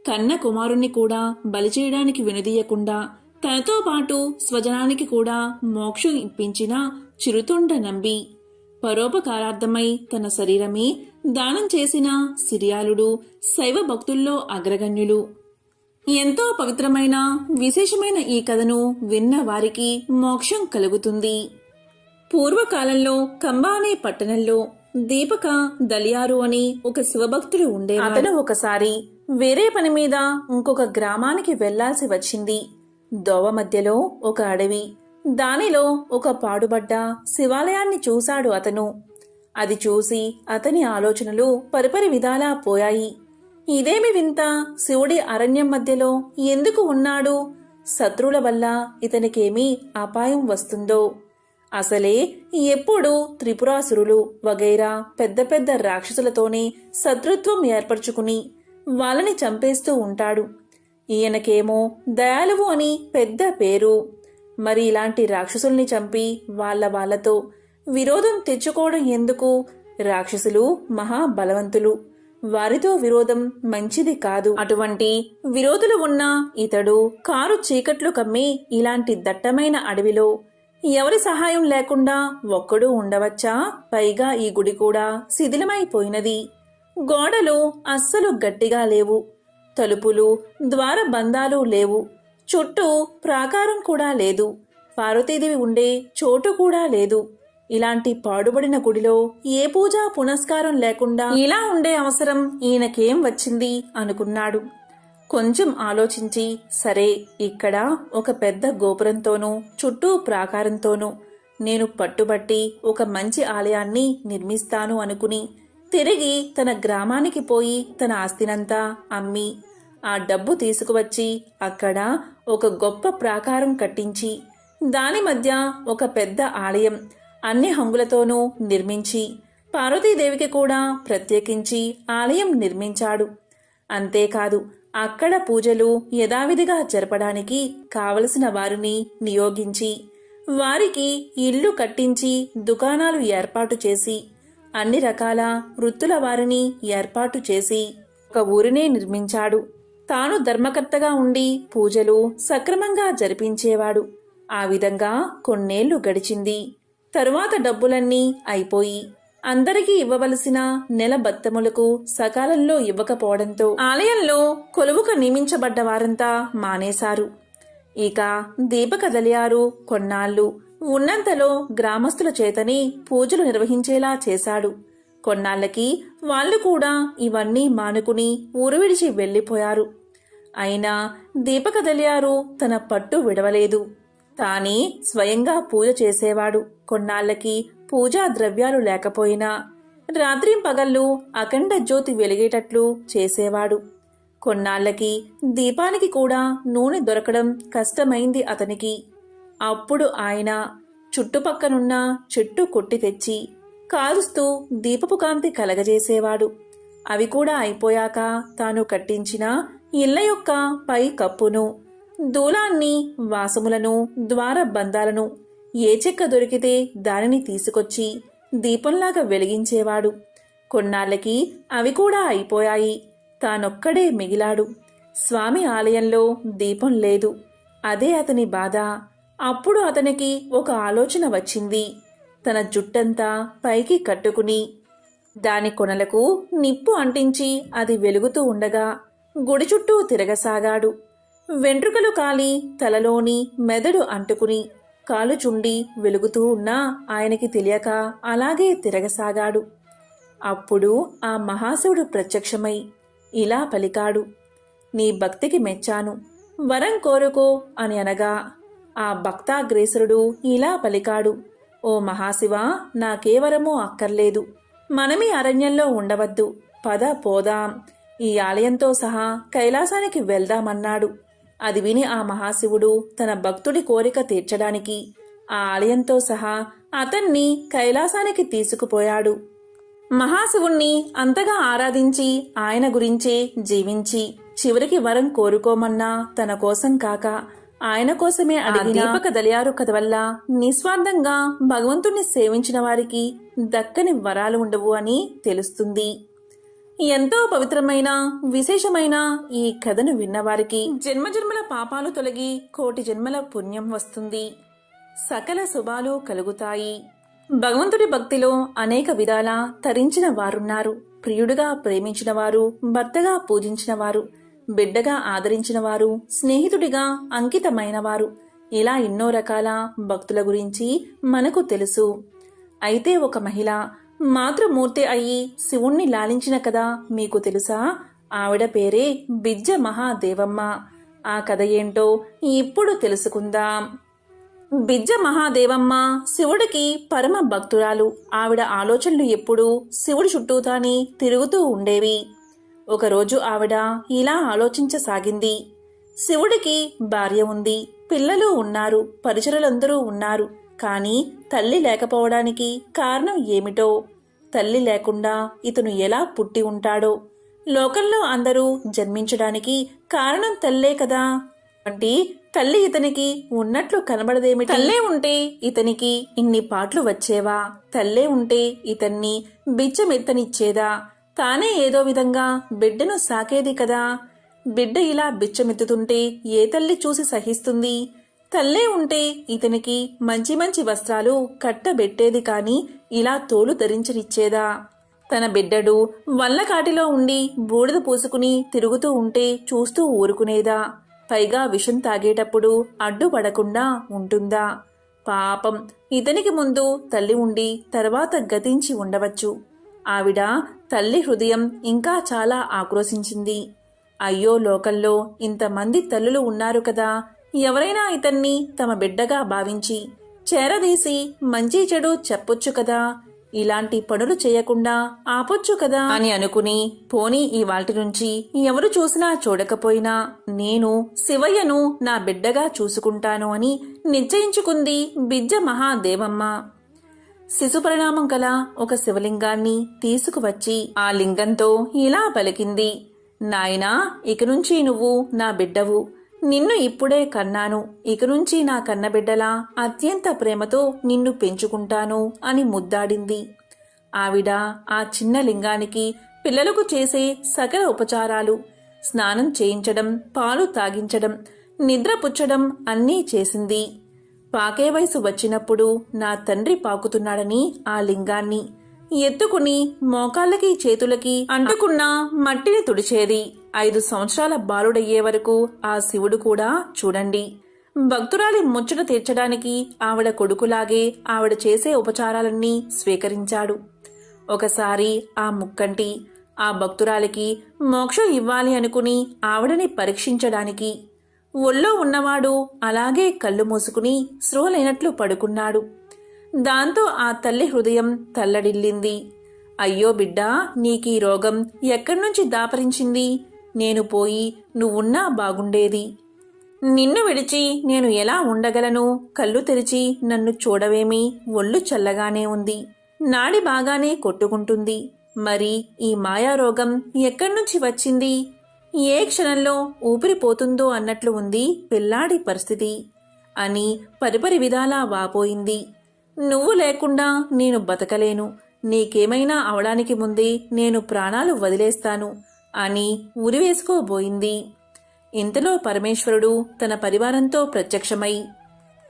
కన్న కుమారుణ్ణి కూడా బలి చేయడానికి వెనుదీయకుండా తనతో పాటు స్వజనానికి కూడా మోక్షం ఇప్పించిన చిరుతొండ నంబి పరోపకారార్థమై తన శరీరమే దానం చేసిన సిరియాలుడు శైవ భక్తుల్లో అగ్రగణ్యులు. ఎంతో పవిత్రమైన విశేషమైన ఈ కథను విన్న వారికి మోక్షం కలుగుతుంది. పూర్వకాలంలో కంబా అనే పట్టణంలో దీపక దలియారు అని ఒక శివభక్తుడు ఉండేవాడు. అతను ఒకసారి వేరే పని మీద ఇంకొక గ్రామానికి వెళ్లాల్సి వచ్చింది. దోవ మధ్యలో ఒక అడవి. దానిలో ఒక పాడుబడ్డ శివాలయాన్ని చూశాడు అతను. అది చూసి అతని ఆలోచనలు పరిపరి విధాలా పోయాయి. ఇదేమి వింత, శివుడి అరణ్యం మధ్యలో ఎందుకు ఉన్నాడు? శత్రువుల వల్ల ఇతనికేమీ అపాయం వస్తుందో? అసలే ఎప్పుడు త్రిపురాసురులు వగైరా పెద్ద పెద్ద రాక్షసులతోనే శత్రుత్వం ఏర్పరచుకుని వాళ్ళని చంపేస్తూ ఉంటాడు. ఈయనకేమో దయాలువు అని పెద్ద పేరు. మరి ఇలాంటి రాక్షసుల్ని చంపి వాళ్ళతో విరోధం తెచ్చుకోవడం ఎందుకు? రాక్షసులు మహాబలవంతులు, వారితో విరోధం మంచిది కాదు. అటువంటి విరోధులు ఉన్న ఇతడు కారు చీకట్లు కమ్మి ఇలాంటి దట్టమైన అడవిలో ఎవరి సహాయం లేకుండా ఒక్కడూ ఉండవచ్చా? పైగా ఈ గుడి కూడా శిథిలమైపోయినది. గోడలు అస్సలు గట్టిగా లేవు, తలుపులు ద్వారబంధాలు లేవు, చుట్టూ ప్రాకారం కూడా లేదు, పార్వతీదేవి ఉండే చోటు కూడా లేదు. ఇలాంటి పాడుబడిన గుడిలో ఏ పూజా పునస్కారం లేకుండా ఇలా ఉండే అవసరం ఈయనకేం వచ్చింది అనుకున్నాడు. కొంచెం ఆలోచించి, సరే, ఇక్కడ ఒక పెద్ద గోపురంతోనూ చుట్టూ ప్రాకారంతోనూ నేను పట్టుబట్టి ఒక మంచి ఆలయాన్ని నిర్మిస్తాను అనుకుని తిరిగి తన గ్రామానికి పోయి తన ఆస్తినంతా అమ్మి ఆ డబ్బు తీసుకువచ్చి అక్కడ ఒక గొప్ప ప్రాకారం కట్టించి దాని మధ్య ఒక పెద్ద ఆలయం అన్ని హంగులతోనూ నిర్మించి పార్వతీదేవికి కూడా ప్రత్యేకించి ఆలయం నిర్మించాడు. అంతేకాదు, అక్కడ పూజలు యథావిధిగా జరపడానికి కావలసిన వారిని నియోగించి వారికి ఇల్లు కట్టించి దుకాణాలు ఏర్పాటు చేసి అన్ని రకాల వృత్తుల వారిని ఏర్పాటు చేసి ఒక ఊరినే నిర్మించాడు. తాను ధర్మకర్తగా ఉండి పూజలు సక్రమంగా జరిపించేవాడు. ఆ విధంగా కొన్నేళ్లు గడిచింది. తరువాత డబ్బులన్నీ అయిపోయి అందరికీ ఇవ్వవలసిన నెల బత్తములకు సకాలంలో ఇవ్వకపోవడంతో ఆలయంలో కొలువుకు నియమించబడ్డ వారంతా మానేశారు. ఇక దీపకదలియారు కొన్నాళ్లు ఉన్నంతలో గ్రామస్తుల చేతని పూజలు నిర్వహించేలా చేశాడు. కొన్నాళ్లకి వాళ్లు కూడా ఇవన్నీ మానుకుని ఊరు విడిచి వెళ్లిపోయారు. అయినా దీపకదలియారు తన పట్టు విడవలేదు. తానే స్వయంగా పూజ చేసేవాడు. కొన్నాళ్లకి పూజా ద్రవ్యాలు లేకపోయినా రాత్రింపగళ్ళు అఖండ జ్యోతి వెలిగేటట్లు చేసేవాడు. కొన్నాళ్లకి దీపానికి కూడా నూనె దొరకడం కష్టమైంది అతనికి. అప్పుడు ఆయన చుట్టుపక్కనున్న చెట్టు కొట్టి తెచ్చి కాలుస్తూ దీపపు కాంతి కలగజేసేవాడు. అవి కూడా అయిపోయాక తాను కట్టించిన ఇళ్ల యొక్క పై కప్పును, దూలాన్ని, వాసములను, ద్వారబంధాలను ఏ చెక్క దొరికితే దానిని తీసుకొచ్చి దీపంలాగా వెలిగించేవాడు. కొన్నాళ్లకి అవి కూడా అయిపోయాయి. తానొక్కడే మిగిలాడు. స్వామి ఆలయంలో దీపం లేదు. అదే అతని బాధ. అప్పుడు అతనికి ఒక ఆలోచన వచ్చింది. తన జుట్టంతా పైకి కట్టుకుని దాని కొనలకు నిప్పు అంటించి అది వెలుగుతూ ఉండగా గుడి చుట్టూ తిరగసాగాడు. వెంట్రుకలు కాలి తలలోని మెదడు అంటుకుని కాలుచుండి వెలుగుతూ ఉన్నా ఆయనకి తెలియక అలాగే తిరగసాగాడు. అప్పుడు ఆ మహాశివుడు ప్రత్యక్షమై ఇలా పలికాడు, నీ భక్తికి మెచ్చాను, వరం కోరుకో అని అనగా ఆ భక్తాగ్రేసరుడు ఇలా పలికాడు, ఓ మహాశివ, నాకే వరమూ అక్కర్లేదు. మనమీ అరణ్యంలో ఉండవద్దు. పద పోదాం. ఈ ఆలయంతో సహా కైలాసానికి వెళ్దామన్నాడు. అది విని ఆ మహాశివుడు తన భక్తుడి కోరిక తీర్చడానికి ఆ ఆలయంతో సహా అతన్ని కైలాసానికి తీసుకుపోయాడు. మహాశివుణ్ణి అంతగా ఆరాధించి ఆయన గురించే జీవించి చివరికి వరం కోరుకోమన్నా తన కోసం కాక ఆయన కోసమే అడిగిన దీపకదలియారు కథ వల్ల నిస్వార్థంగా భగవంతుణ్ణి సేవించిన వారికి దక్కని వరాలు ఉండవు అని తెలుస్తుంది. ఎంతో పవిత్రమైన విశేషమైన ఈ కథను విన్నవారికి జన్మజన్మల పాపాలు తొలగి కోటి జన్మల పుణ్యం వస్తుంది. సకల శుభాలు కలుగుతాయి. భగవంతుడి భక్తిలో అనేక విధాల తరించిన వారున్నారు. ప్రియుడిగా ప్రేమించిన వారు, భర్తగా పూజించిన వారు, బిడ్డగా ఆదరించిన వారు, స్నేహితుడిగా అంకితమైన వారు, ఇలా ఎన్నో రకాల భక్తుల గురించి మనకు తెలుసు. అయితే ఒక మహిళ మాతృమూర్తి అయి శివుణ్ణి లాలించిన కథ మీకు తెలుసా? ఆవిడ పేరే బిజ్జ మహాదేవమ్మ. ఆ కథ ఏంటో ఇప్పుడు తెలుసుకుందాం. బిజ్జ మహాదేవమ్మ శివుడికి పరమ భక్తురాలు. ఆవిడ ఆలోచనలు ఎప్పుడూ శివుడి చుట్టూతానే తిరుగుతూ ఉండేవి. ఒకరోజు ఆవిడ ఇలా ఆలోచించసాగింది. శివుడికి భార్య ఉంది, పిల్లలు ఉన్నారు, పరిచరులందరూ ఉన్నారు. కానీ తల్లి లేకపోవడానికి కారణం ఏమిటో? తల్లి లేకుండా ఇతను ఎలా పుట్టి ఉంటాడో? లోకంలో అందరూ జన్మించడానికి కారణం తల్లే కదా. అంటే తల్లి ఇతనికి ఉన్నట్లు కనబడదేమిటి? తల్లే ఉంటే ఇతనికి ఇన్ని పాటలు వచ్చేవా? తల్లే ఉంటే ఇతన్ని బిచ్చమెత్తనిచ్చేదా? తానే ఏదో విధంగా బిడ్డను సాకేది కదా. బిడ్డ ఇలా బిచ్చమెత్తుతుంటే ఏ తల్లి చూసి సహిస్తుంది? తల్లే ఉంటే ఇతనికి మంచి మంచి వస్త్రాలు కట్టబెట్టేది కాని ఇలా తోలు ధరించనిచ్చేదా? తన బిడ్డడు వల్లకాటిలో ఉండి బూడిద పూసుకుని తిరుగుతూ ఉంటే చూస్తూ ఊరుకునేదా? పైగా విషం తాగేటప్పుడు అడ్డుపడకుండా ఉంటుందా? పాపం, ఇతనికి ముందు తల్లి ఉండి తర్వాత గతించి ఉండవచ్చు. ఆవిడ తల్లి హృదయం ఇంకా చాలా ఆక్రోశించింది. అయ్యో, లోకంలో ఇంతమంది తల్లులు ఉన్నారు కదా, ఎవరైనా ఇతన్ని తమ బిడ్డగా భావించి చేరదీసి మంచి చెడు చెప్పొచ్చు కదా, ఇలాంటి పనులు చేయకుండా ఆపొచ్చు కదా అని అనుకుని, పోనీ ఇవాల్టి నుంచి ఎవరు చూసినా చూడకపోయినా నేను శివయ్యను నా బిడ్డగా చూసుకుంటాను అని నిశ్చయించుకుంది బిజ్జ మహాదేవమ్మ. శిశు పరిణామం గల ఒక శివలింగాన్ని తీసుకువచ్చి ఆ లింగంతో ఇలా పలికింది. నాయనా, ఇక నుంచి నువ్వు నా బిడ్డవు. నిన్ను ఇప్పుడే కన్నాను. ఇక నుంచి నా కన్నబిడ్డలా అత్యంత ప్రేమతో నిన్ను పెంచుకుంటాను అని ముద్దాడింది. ఆవిడ ఆ చిన్న లింగానికి పిల్లలకు చేసే సకల ఉపచారాలు, స్నానం చేయించడం, పాలు తాగించడం, నిద్రపుచ్చడం అన్నీ చేసింది. పాకే వయసు వచ్చినప్పుడు నా తండ్రి పాకుతున్నాడని ఆ లింగాన్ని ఎత్తుకుని మోకాళ్ళకి చేతులకి అంటుకున్న మట్టిని తుడిచేది. 5 సంవత్సరాల బాలుడయ్యే వరకు ఆ శివుడు కూడా చూడండి భక్తురాలి ముచ్చట తీర్చడానికి ఆవిడ కొడుకులాగే ఆవిడ చేసే ఉపచారాలన్నీ స్వీకరించాడు. ఒకసారి ఆ ముక్కంటి ఆ భక్తురాలికి మోక్షం ఇవ్వాలి అనుకుని ఆవిడని పరీక్షించడానికి ఒళ్ళో ఉన్నవాడు అలాగే కళ్ళు మూసుకుని స్రోలేనట్లు పడుకున్నాడు. దాంతో ఆ తల్లి హృదయం తల్లడిల్లింది. అయ్యో బిడ్డా, నీకీ రోగం ఎక్కడ్నుంచి దాపరించింది? నేను పోయి నువ్వున్నా బాగుండేది. నిన్ను విడిచి నేను ఎలా ఉండగలను? కళ్ళు తెరిచి నన్ను చూడవేమి? ఒళ్ళు చల్లగానే ఉంది, నాడి బాగానే కొట్టుకుంటుంది. మరి ఈ మాయారోగం ఎక్కడ్నుంచి వచ్చింది? ఏ క్షణంలో ఊపిరిపోతుందో అన్నట్లు ఉంది పిల్లాడి పరిస్థితి అని పరిపరి విధాలా వాపోయింది. నువ్వు లేకుండా నేను బతకలేను. నీకేమైనా అవడానికి ముందే నేను ప్రాణాలు వదిలేస్తాను అని ఉరివేసుకోబోయింది. ఇంతలో పరమేశ్వరుడు తన పరివారంతో ప్రత్యక్షమై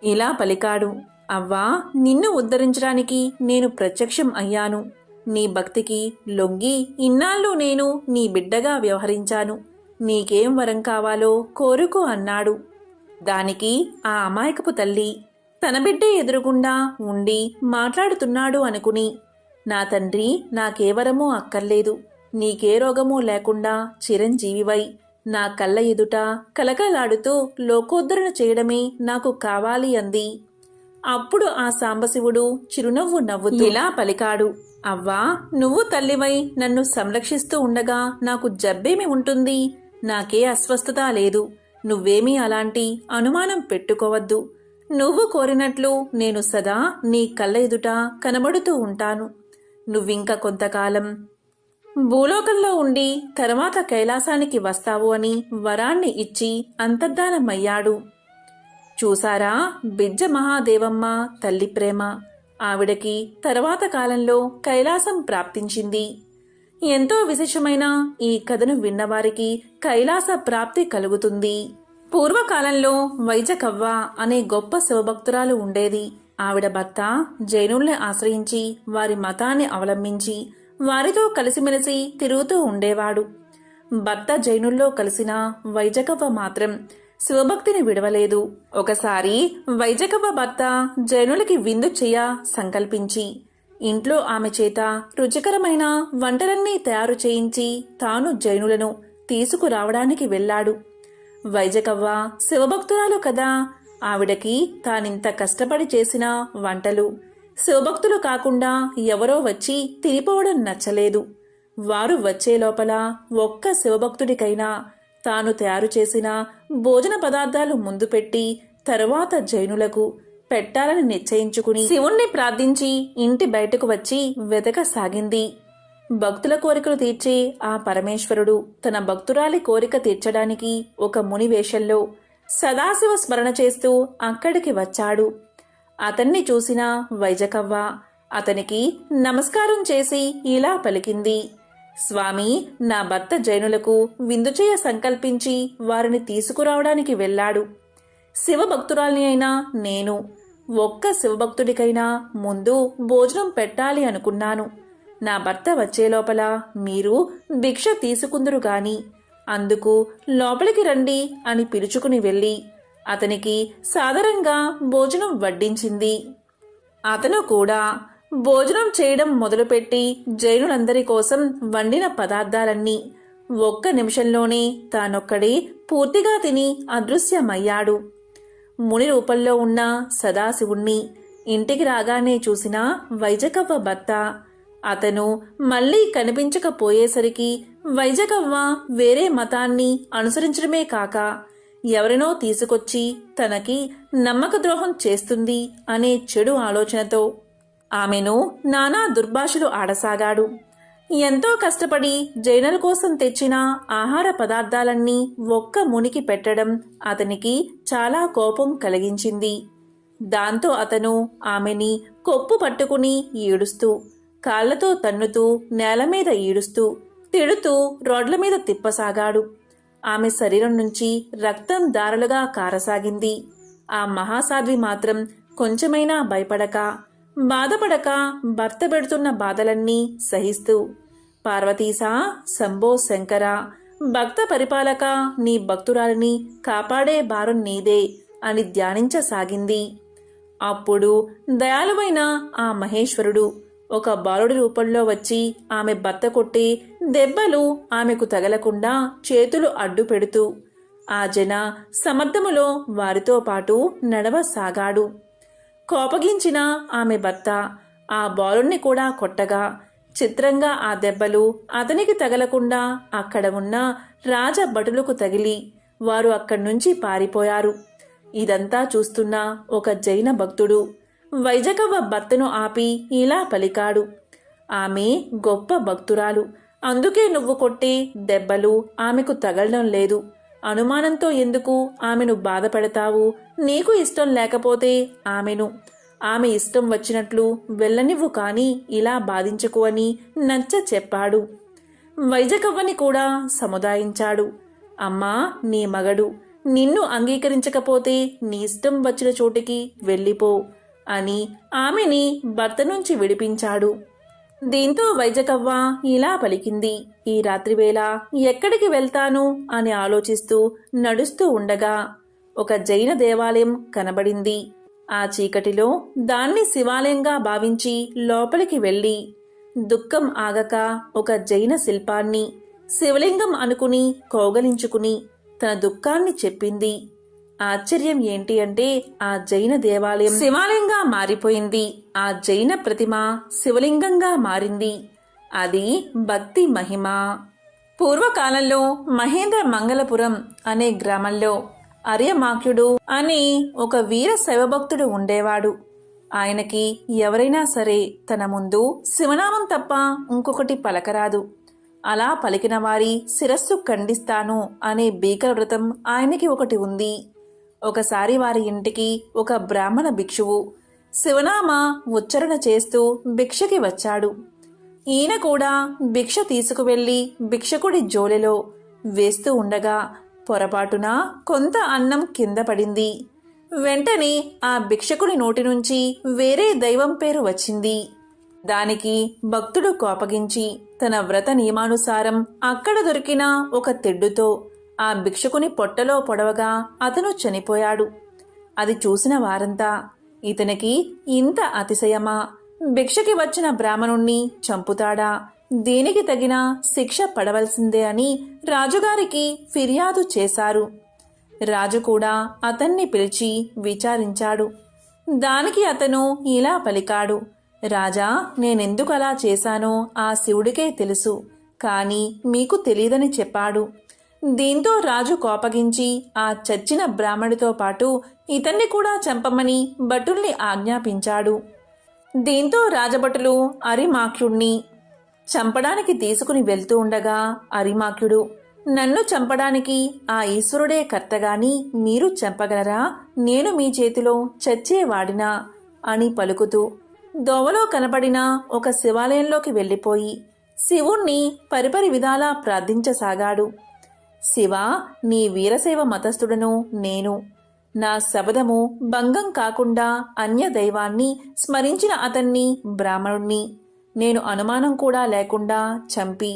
ఇలా పలికాడు. అవ్వా, నిన్ను ఉద్ధరించడానికి నేను ప్రత్యక్షం అయ్యాను. నీ భక్తికి లొంగి ఇన్నాళ్ళు నేను నీ బిడ్డగా వ్యవహరించాను. నీకేం వరం కావాలో కోరుకో అన్నాడు. దానికి ఆ అమాయకపు తల్లి తన బిడ్డ ఎదురుగుండా ఉండి మాట్లాడుతున్నాడు అనుకుని, నా తండ్రి, నాకే వరమూ అక్కర్లేదు. నీకే రోగమూ లేకుండా చిరంజీవివై నా కళ్ళ ఎదుట కలకలాడుతూ లోకోద్ధరణ చేయడమే నాకు కావాలి అంది. అప్పుడు ఆ సాంబశివుడు చిరునవ్వు నవ్వుతూ ఇలా పలికాడు. అవ్వా, నువ్వు తల్లివై నన్ను సంరక్షిస్తూ ఉండగా నాకు జబ్బేమి ఉంటుంది? నాకే అస్వస్థత లేదు. నువ్వేమీ అలాంటి అనుమానం పెట్టుకోవద్దు. నువ్వు కోరినట్లు నేను సదా నీ కళ్ళ ఎదుట కనబడుతూ ఉంటాను. నువ్వింక కొంతకాలం భూలోకంలో ఉండి తర్వాత కైలాసానికి వస్తావు అని వరాన్ని ఇచ్చి అంతర్ధానమయ్యాడు. చూసారా బిజ్జ మహాదేవమ్మ తల్లి ప్రేమ. ఆవిడకి తర్వాత కాలంలో కైలాసం ప్రాప్తించింది. ఎంతో విశేషమైన ఈ కథను విన్నవారికి కైలాస ప్రాప్తి కలుగుతుంది. పూర్వకాలంలో వైజకవ్వ అనే గొప్ప శివభక్తురాలు ఉండేది. ఆవిడ భర్త జైనుల్ని ఆశ్రయించి వారి మతాన్ని అవలంబించి వారితో కలిసిమెలిసి తిరుగుతూ ఉండేవాడు. భర్త జైనుల్లో కలిసిన వైజకవ్వ మాత్రం శివభక్తిని విడవలేదు. ఒకసారి వైజకవ్వ భర్త జైనులకి విందు చేయ సంకల్పించి ఇంట్లో ఆమె చేత రుచికరమైన వంటలన్నీ తయారు చేయించి తాను జైనులను తీసుకురావడానికి వెళ్ళాడు. వైజకవ్వ శివభక్తురాలు కదా, ఆవిడకి తానింత కష్టపడి చేసిన వంటలు శివభక్తులు కాకుండా ఎవరో వచ్చి తినిపోవడం నచ్చలేదు. వారు వచ్చే లోపల ఒక్క శివభక్తుడికైనా తాను తయారు చేసిన భోజన పదార్థాలు ముందు పెట్టి తరువాత జైనులకు పెట్టాలని నిశ్చయించుకుని శివుణ్ణి ప్రార్థించి ఇంటి బయటకు వచ్చి వెతకసాగింది. భక్తుల కోరికలు తీర్చే ఆ పరమేశ్వరుడు తన భక్తురాలి కోరిక తీర్చడానికి ఒక ముని వేషంలో సదాశివ స్మరణ చేస్తూ అక్కడికి వచ్చాడు. అతన్ని చూసిన వైజకవ్వ అతనికి నమస్కారం చేసి ఇలా పలికింది: స్వామి, నా భర్త జైనులకు విందు చేయ సంకల్పించి వారిని తీసుకురావడానికి వెళ్ళాడు. శివభక్తురాల్ని అయినా నేను ఒక్క శివభక్తుడికైనా ముందు భోజనం పెట్టాలి అనుకున్నాను. నా భర్త వచ్చే లోపల మీరు భిక్ష తీసుకుందురు గాని అందుకు లోపలికి రండి అని పిలుచుకుని వెళ్ళి అతనికి సాదరంగా భోజనం వడ్డించింది. అతను కూడా భోజనం చేయడం మొదలుపెట్టి జైనులందరి కోసం వండిన పదార్థాలన్నీ ఒక్క నిమిషంలోనే తానొక్కడే పూర్తిగా తిని అదృశ్యమయ్యాడు. ముని రూపంలో ఉన్న సదాశివుణ్ణి ఇంటికి రాగానే చూసిన వైజకవ్వ భర్త అతను మళ్లీ కనిపించకపోయేసరికి వైజకవ్వ వేరే మతాన్ని అనుసరించడమే కాక ఎవరినో తీసుకొచ్చి తనకి నమ్మక ద్రోహం చేస్తుంది అనే చెడు ఆలోచనతో ఆమెను నానా దుర్భాషలు ఆడసాగాడు. ఎంతో కష్టపడి జైనుల కోసం తెచ్చిన ఆహార పదార్థాలన్నీ ఒక్క మునికి పెట్టడం అతనికి చాలా కోపం కలిగించింది. దాంతో అతను ఆమెని కొప్పు పట్టుకుని ఈడుస్తూ కాళ్లతో తన్నుతూ నేల మీద ఈడుస్తూ తిడుతూ రోడ్ల మీద తిప్పసాగాడు. ఆమె శరీరం నుంచి రక్తం దారలుగా కారసాగింది. ఆ మహాసాధ్వి మాత్రం కొంచెమైనా భయపడక బాధపడక భర్త పెడుతున్న బాధలన్నీ సహిస్తూ పార్వతీసా, శంభో శంకర, భక్త పరిపాలక, నీ భక్తురాలిని కాపాడే భారం నీదే అని ధ్యానించసాగింది. అప్పుడు దయాళువైన ఆ మహేశ్వరుడు ఒక బాలుడి రూపంలో వచ్చి ఆమె భర్త కొట్టి దెబ్బలు ఆమెకు తగలకుండా చేతులు అడ్డు పెడుతూ ఆ జన సమర్థములో వారితో పాటు నడవసాగాడు. కోపగించిన ఆమె భర్త ఆ బాలుణ్ణి కూడా కొట్టగా చిత్రంగా ఆ దెబ్బలు అతనికి తగలకుండా అక్కడ ఉన్న రాజభటులకు తగిలి వారు అక్కడ్నుంచి పారిపోయారు. ఇదంతా చూస్తున్న ఒక జైన భక్తుడు వైజకవ్వ భర్తను ఆపి ఇలా పలికాడు: ఆమె గొప్ప భక్తురాలు, అందుకే నువ్వు కొట్టే దెబ్బలు ఆమెకు తగలడం లేదు. అనుమానంతో ఎందుకు ఆమెను బాధపెడతావు? నీకు ఇష్టం లేకపోతే ఆమె ఇష్టం వచ్చినట్లు వెళ్ళనివ్వు, కానీ ఇలా బాధించకు అని నచ్చ చెప్పాడు. వైజకవ్వని కూడా సముదాయించాడు. అమ్మా, నీ మగడు నిన్ను అంగీకరించకపోతే నీ ఇష్టం వచ్చిన చోటికి వెళ్ళిపో అని ఆమెని భర్త నుంచి విడిపించాడు. దీంతో వైజకవ్వ ఇలా పలికింది: ఈ రాత్రివేళ ఎక్కడికి వెళ్తాను అని ఆలోచిస్తూ నడుస్తూ ఉండగా ఒక జైన దేవాలయం కనబడింది. ఆ చీకటిలో దాన్ని శివాలయంగా భావించి లోపలికి వెళ్ళి దుఃఖం ఆగక ఒక జైన శిల్పాన్ని శివలింగం అనుకుని కౌగలించుకుని తన దుఃఖాన్ని చెప్పింది. ఆశ్చర్యం ఏంటి అంటే ఆ జైన దేవాలయం శివాలయంగా మారిపోయింది. ఆ జైన ప్రతిమ శివలింగంగా మారింది. అది భక్తి మహిమ. పూర్వకాలంలో మహేంద్ర మంగళపురం అనే గ్రామంలో అర్యమాఖ్యుడు అనే ఒక వీర శైవభక్తుడు ఉండేవాడు. ఆయనకి ఎవరైనా సరే తన ముందు శివనామం తప్ప ఇంకొకటి పలకరాదు. అలా పలికిన వారి శిరస్సు ఖండిస్తాను అనే భీకర వ్రతం ఆయనకి ఒకటి ఉంది. ఒకసారి వారి ఇంటికి ఒక బ్రాహ్మణ భిక్షువు శివనామ ఉచ్చరణ చేస్తూ భిక్షకి వచ్చాడు. ఈయన కూడా భిక్ష తీసుకువెళ్లి భిక్షకుడి జోలెలో వేస్తూ ఉండగా పొరపాటున కొంత అన్నం కింద పడింది. వెంటనే ఆ భిక్షకుడి నోటి నుంచి వేరే దైవం పేరు వచ్చింది. దానికి భక్తుడు కోపగించి తన వ్రత నియమానుసారం అక్కడ దొరికిన ఒక తెడ్డుతో ఆ భిక్షకుని పొట్టలో పొడవగా అతను చనిపోయాడు. అది చూసిన వారంతా ఇతనికి ఇంత అతిశయమా? భిక్షకి వచ్చిన బ్రాహ్మణుణ్ణి చంపుతాడా? దీనికి తగిన శిక్ష పడవలసిందే అని రాజుగారికి ఫిర్యాదు చేశారు. రాజు కూడా అతన్ని పిలిచి విచారించాడు. దానికి అతను ఇలా పలికాడు: రాజా, నేనెందుకు అలా చేశానో ఆ శివుడికే తెలుసు, కాని మీకు తెలియదని చెప్పాడు. దీంతో రాజు కోపగించి ఆ చచ్చిన బ్రాహ్మడితో పాటు ఇతన్ని కూడా చంపమని భటుల్ని ఆజ్ఞాపించాడు. దీంతో రాజభటులు అరిమాఖ్యుణ్ణి చంపడానికి తీసుకుని వెళ్తూ ఉండగా అరిమాఖ్యుడు: నన్ను చంపడానికి ఆ ఈశ్వరుడే కర్తగాని మీరు చంపగలరా? నేను మీ చేతిలో చచ్చేవాడినా అని పలుకుతూ దోవలో కనపడిన ఒక శివాలయంలోకి వెళ్ళిపోయి శివుణ్ణి పరిపరి విధాలా ప్రార్థించసాగాడు. శివా, నీ వీరశైవ మతస్థుడను నేను. నా శబదము భంగం కాకుండా అన్య దైవాన్ని స్మరించిన అతన్ని బ్రాహ్మణుణ్ణి నేను అనుమానం కూడా లేకుండా చంపి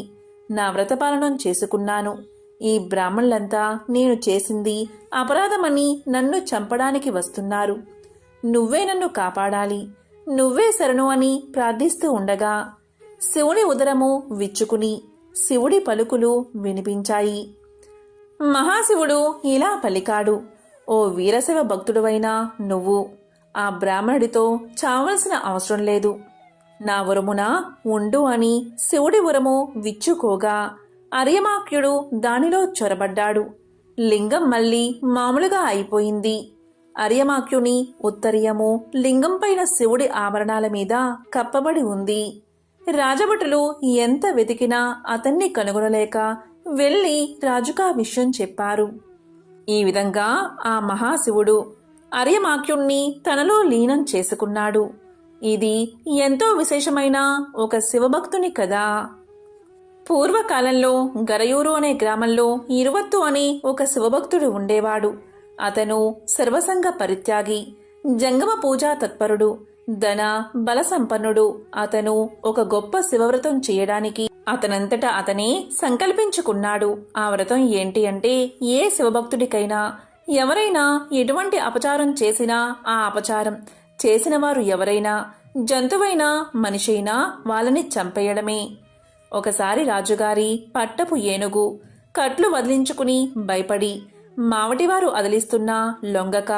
నా వ్రతపాలనం చేసుకున్నాను. ఈ బ్రాహ్మణులంతా నేను చేసింది అపరాధమని నన్ను చంపడానికి వస్తున్నారు. నువ్వే నన్ను కాపాడాలి, నువ్వే శరణు అని ప్రార్థిస్తూ ఉండగా శివుని ఉదరము విచ్చుకుని శివుడి పలుకులు వినిపించాయి. మహాశివుడు ఇలా పలికాడు: ఓ వీరశైవ భక్తుడువైనా నువ్వు ఆ బ్రాహ్మణుడితో చావలసిన అవసరం లేదు. నా ఉరమున ఉండు అని శివుడి ఉరము విచ్చుకోగా అర్యమాఖ్యుడు దానిలో చొరబడ్డాడు. లింగం మళ్ళీ మామూలుగా అయిపోయింది. అర్యమాఖ్యుని ఉత్తరీయము లింగం పైన శివుడి ఆభరణాల మీద కప్పబడి ఉంది. రాజభటులు ఎంత వెతికినా అతన్ని కనుగొనలేక వెళ్ళి రాజుకా విషయం చెప్పారు. ఈ విధంగా ఆ మహాశివుడు అర్యమాఖ్యుణ్ణి తనలో లీనం చేసుకున్నాడు. ఇది ఎంతో విశేషమైన ఒక శివభక్తుని కథ. పూర్వకాలంలో గరయూరు అనే గ్రామంలో ఇరువత్తు అనే ఒక శివభక్తుడు ఉండేవాడు. అతను సర్వసంగ పరిత్యాగి, జంగమ పూజా తత్పరుడు, ధన బల సంపన్నుడు. అతను ఒక గొప్ప శివవ్రతం చేయడానికి అతనంతట అతనే సంకల్పించుకున్నాడు. ఆ వ్రతం ఏంటి అంటే, ఏ శివభక్తుడికైనా ఎవరైనా ఎటువంటి అపచారం చేసినా ఆ అపచారం చేసిన వారు ఎవరైనా జంతువైనా మనిషైనా వాళ్ళని చంపేయడమే. ఒకసారి రాజుగారి పట్టపు ఏనుగు కట్లు వదిలించుకుని భయపడి మావటివారు అదిలిస్తున్నా లొంగక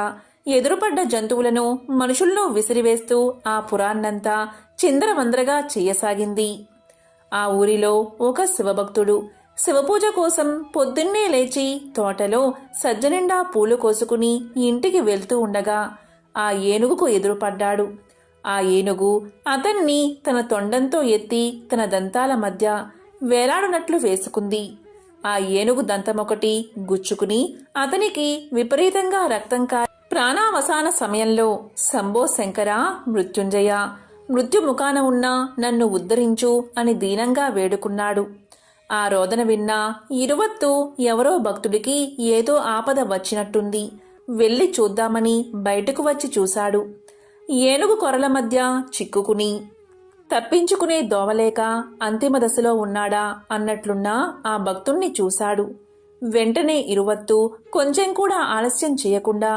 ఎదురుపడ్డ జంతువులను మనుషుల్లో విసిరివేస్తూ ఆ పురాన్నంతా చిందరవందరగా చెయ్యసాగింది. ఆ ఊరిలో ఒక శివభక్తుడు శివపూజ కోసం పొద్దున్నే లేచి తోటలో సజ్జనిండా పూలు కోసుకుని ఇంటికి వెళ్తూ ఉండగా ఆ ఏనుగుకు ఎదురుపడ్డాడు. ఆ ఏనుగు అతన్ని తన తొండంతో ఎత్తి తన దంతాల మధ్య వేలాడునట్లు వేసుకుంది. ఆ ఏనుగు దంతమొకటి గుచ్చుకుని అతనికి విపరీతంగా రక్తం కారి ప్రాణావసాన సమయంలో శంభో శంకర మృత్యుంజయ, మృత్యుముఖాన ఉన్న నన్ను ఉద్ధరించు అని దీనంగా వేడుకున్నాడు. ఆ రోదన విన్న ఇరువత్తు ఎవరో భక్తుడికి ఏదో ఆపద వచ్చినట్టుంది, వెళ్ళి చూద్దామని బయటకు వచ్చి చూశాడు. ఏనుగు కొరల మధ్య చిక్కుకుని తప్పించుకునే దోవలేక అంతిమ దశలో ఉన్నాడా అన్నట్లున్న ఆ భక్తుణ్ణి చూశాడు. వెంటనే ఇరువత్తు కొంచెం కూడా ఆలస్యం చేయకుండా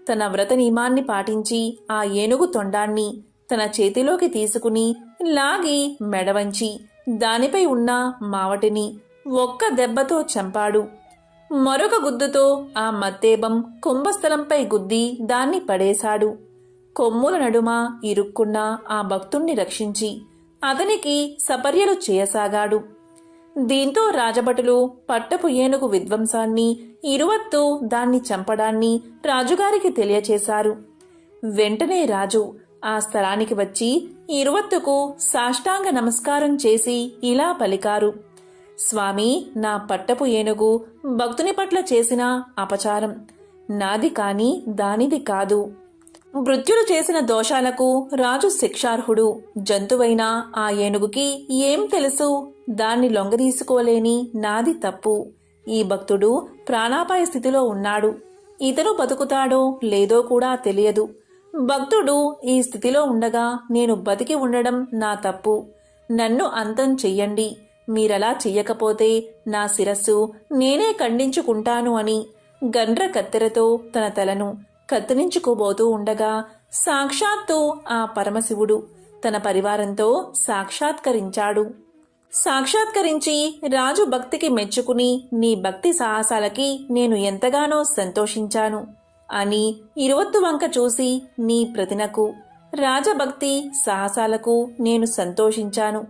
తన వ్రత నియమాన్ని పాటించి ఆ ఏనుగు తొండాన్ని తన చేతిలోకి తీసుకుని లాగి మెడవంచి దానిపై ఉన్న మావటిని ఒక్క దెబ్బతో చంపాడు. మరొక గుద్దుతో ఆ మత్తేబం కుంభస్థలంపై గుద్ది దాన్ని పడేశాడు. కొమ్ముల నడుమ ఇరుక్కున్న ఆ భక్తుణ్ణి రక్షించి అతనికి సపర్యలు చేయసాగాడు. దీంతో రాజభటులు పట్టపు ఏనుగు విధ్వంసాన్ని, ఇరువత్తు దాన్ని చంపడాన్ని రాజుగారికి తెలియచేశారు. వెంటనే రాజు ఆ స్థలానికి వచ్చి ఇరువత్తుకు సాష్టాంగ నమస్కారం చేసి ఇలా పలికారు: స్వామి, నా పట్టపు ఏనుగు భక్తుని పట్ల చేసిన అపచారం నాది కాని దానిది కాదు. మృత్యులు చేసిన దోషాలకు రాజు శిక్షార్హుడు. జంతువైన ఆ ఏనుగుకి ఏం తెలుసు? దాన్ని లొంగదీసుకోలేని నాది తప్పు. ఈ భక్తుడు ప్రాణాపాయ స్థితిలో ఉన్నాడు. ఇతను బతుకుతాడో లేదో కూడా తెలియదు. భక్తుడు ఈ స్థితిలో ఉండగా నేను బతికి ఉండడం నా తప్పు. నన్ను అంతం చెయ్యండి. మీరలా చెయ్యకపోతే నా శిరస్సు నేనే ఖండించుకుంటాను అని గండ్ర కత్తెరతో తన తలను కత్తిరించుకోబోతూ ఉండగా సాక్షాత్తు ఆ పరమశివుడు తన పరివారంతో సాక్షాత్కరించాడు. సాక్షాత్కరించి రాజు భక్తికి మెచ్చుకుని నీ భక్తి సాహసాలకి నేను ఎంతగానో సంతోషించాను అని ఇరువత్తు వంక చూసి నీ ప్రతినకు రాజభక్తి సాహసాలకు నేను సంతోషించాను.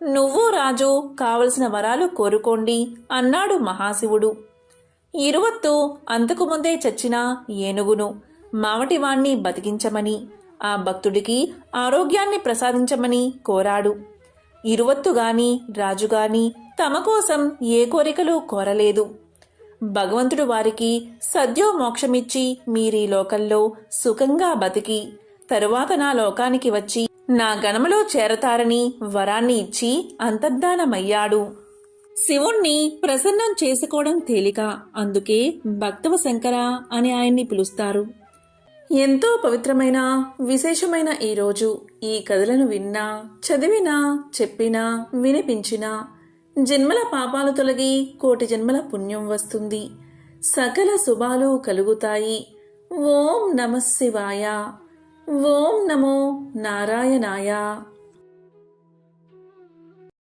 నువ్వు రాజు కావలసిన వరాలు కోరుకోండి అన్నాడు మహాశివుడు. ఇరువత్తు అంతకుముందే చచ్చిన ఏనుగును మావటివాణ్ణి బతికించమని ఆ భక్తుడికి ఆరోగ్యాన్ని ప్రసాదించమని కోరాడు. ఇరువత్తుగాని రాజుగాని తమ కోసం ఏ కోరికలు కోరలేదు. భగవంతుడు వారికి సద్యో మోక్షమిచ్చి మీరీ లోకంలో సుఖంగా బతికి తరువాత నా లోకానికి వచ్చి నా గణములో చేరతారని వరాన్ని ఇచ్చి అంతర్ధానమయ్యాడు. శివుణ్ణి ప్రసన్నం చేసుకోవడం తేలిక, అందుకే భక్తవ శంకర అని ఆయన్ని పిలుస్తారు. ఎంతో పవిత్రమైన విశేషమైన ఈరోజు ఈ కథలను విన్నా, చదివినా, చెప్పినా, వినిపించినా జన్మల పాపాలు తొలగి కోటి జన్మల పుణ్యం వస్తుంది. సకల శుభాలు కలుగుతాయి. ఓం నమః శివాయ. ఓం నమో నారాయణాయ.